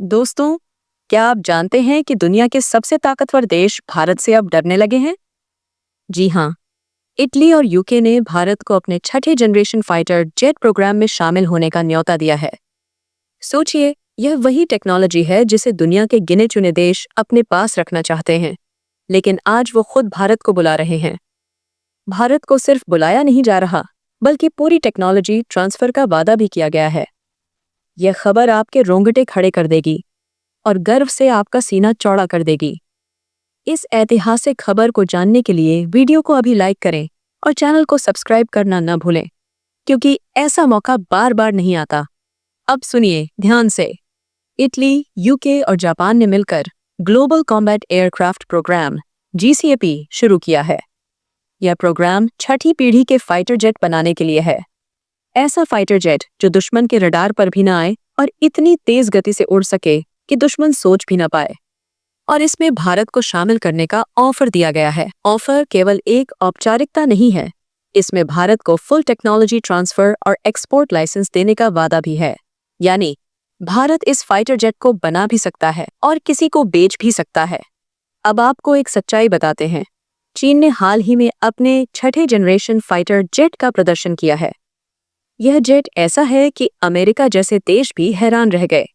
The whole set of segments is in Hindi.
दोस्तों, क्या आप जानते हैं कि दुनिया के सबसे ताकतवर देश भारत से अब डरने लगे हैं? जी हाँ, इटली और यूके ने भारत को अपने छठे जनरेशन फाइटर जेट प्रोग्राम में शामिल होने का न्योता दिया है। सोचिए, यह वही टेक्नोलॉजी है जिसे दुनिया के गिने चुने देश अपने पास रखना चाहते हैं, लेकिन आज वो खुद भारत को बुला रहे हैं। भारत को सिर्फ बुलाया नहीं जा रहा, बल्कि पूरी टेक्नोलॉजी ट्रांसफर का वादा भी किया गया है। यह खबर आपके रोंगटे खड़े कर देगी और गर्व से आपका सीना चौड़ा कर देगी। इस ऐतिहासिक खबर को जानने के लिए वीडियो को अभी लाइक करें और चैनल को सब्सक्राइब करना न भूलें, क्योंकि ऐसा मौका बार बार नहीं आता। अब सुनिए ध्यान से। इटली, यूके और जापान ने मिलकर global combat aircraft programme (GCAP) शुरू किया है। यह प्रोग्राम छठी पीढ़ी के फाइटर जेट बनाने के लिए है। ऐसा फाइटर जेट जो दुश्मन के रडार पर भी न आए और इतनी तेज गति से उड़ सके कि दुश्मन सोच भी न पाए। और इसमें भारत को शामिल करने का ऑफर दिया गया है। ऑफर केवल एक औपचारिकता नहीं है, इसमें भारत को फुल टेक्नोलॉजी ट्रांसफर और एक्सपोर्ट लाइसेंस देने का वादा भी है। यानी भारत इस फाइटर जेट को बना भी सकता है और किसी को बेच भी सकता है। अब आपको एक सच्चाई बताते हैं। चीन ने हाल ही में अपने छठे जनरेशन फाइटर जेट का प्रदर्शन किया है। यह जेट ऐसा है कि अमेरिका जैसे देश भी हैरान रह गए।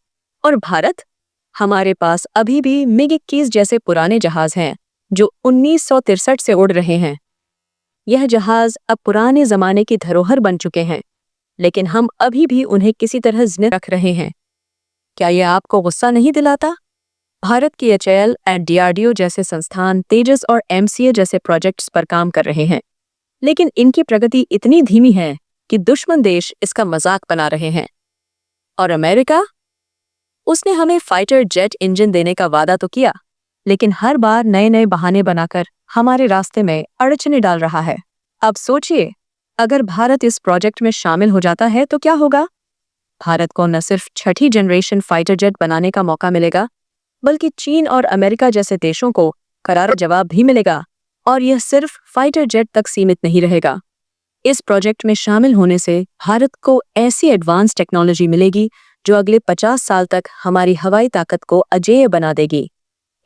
और भारत? हमारे पास अभी भी MiG-21 जैसे पुराने जहाज हैं जो 1963 से उड़ रहे हैं। यह जहाज अब पुराने जमाने की धरोहर बन चुके हैं, लेकिन हम अभी भी उन्हें किसी तरह जिंदा रख रहे हैं। क्या यह आपको गुस्सा नहीं दिलाता? भारत की HAL और DRDO जैसे संस्थान तेजस और MCA जैसे प्रोजेक्ट्स पर काम कर रहे हैं, लेकिन इनकी प्रगति इतनी धीमी है कि दुश्मन देश इसका मजाक बना रहे हैं। और अमेरिका? उसने हमें फाइटर जेट इंजन देने का वादा तो किया, लेकिन हर बार नए नए बहाने बनाकर हमारे रास्ते में अड़चने डाल रहा है। अब सोचिए, अगर भारत इस प्रोजेक्ट में शामिल हो जाता है तो क्या होगा? भारत को न सिर्फ छठी जनरेशन फाइटर जेट बनाने का मौका मिलेगा, बल्कि चीन और अमेरिका जैसे देशों को करारा जवाब भी मिलेगा। और यह सिर्फ फाइटर जेट तक सीमित नहीं रहेगा। इस प्रोजेक्ट में शामिल होने से भारत को ऐसी एडवांस टेक्नोलॉजी मिलेगी जो अगले 50 साल तक हमारी हवाई ताकत को अजेय बना देगी।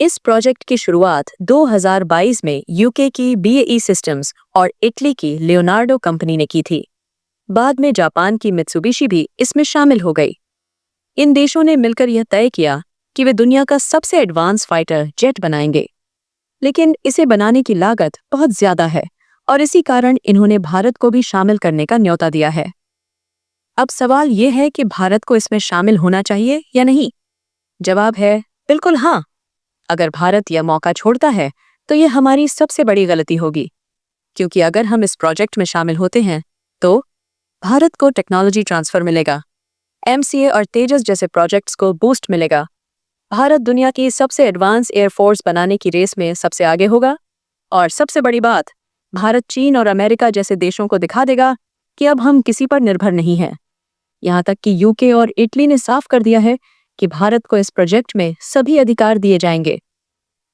इस प्रोजेक्ट की शुरुआत 2022 में यूके की BAE सिस्टम्स और इटली की लियोनार्डो कंपनी ने की थी। बाद में जापान की मित्सुबिशी भी इसमें शामिल हो गई। इन देशों ने मिलकर यह तय किया कि वे दुनिया का सबसे एडवांस फाइटर जेट बनाएंगे। लेकिन इसे बनाने की लागत बहुत ज्यादा है और इसी कारण इन्होंने भारत को भी शामिल करने का न्योता दिया है। अब सवाल ये है कि भारत को इसमें शामिल होना चाहिए या नहीं? जवाब है बिल्कुल हाँ। अगर भारत यह मौका छोड़ता है तो यह हमारी सबसे बड़ी गलती होगी, क्योंकि अगर हम इस प्रोजेक्ट में शामिल होते हैं तो भारत को टेक्नोलॉजी ट्रांसफर मिलेगा, MCA और तेजस जैसे प्रोजेक्ट्स को बूस्ट मिलेगा। भारत दुनिया की सबसे एडवांस एयरफोर्स बनाने की रेस में सबसे आगे होगा। और सबसे बड़ी बात, भारत चीन और अमेरिका जैसे देशों को दिखा देगा कि अब हम किसी पर निर्भर नहीं हैं। यहाँ तक कि यूके और इटली ने साफ कर दिया है कि भारत को इस प्रोजेक्ट में सभी अधिकार दिए जाएंगे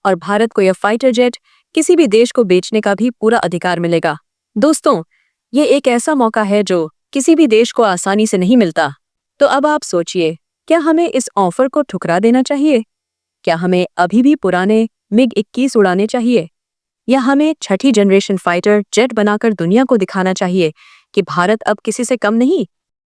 और भारत को यह फाइटर जेट किसी भी देश को बेचने का भी पूरा अधिकार मिलेगा। दोस्तों, ये एक ऐसा मौका है जो किसी भी देश को आसानी से नहीं मिलता। तो अब आप सोचिए, क्या हमें इस ऑफर को ठुकरा देना चाहिए? क्या हमें अभी भी पुराने MiG-21 उड़ाने चाहिए? या हमें छठी जनरेशन फाइटर जेट बनाकर दुनिया को दिखाना चाहिए कि भारत अब किसी से कम नहीं,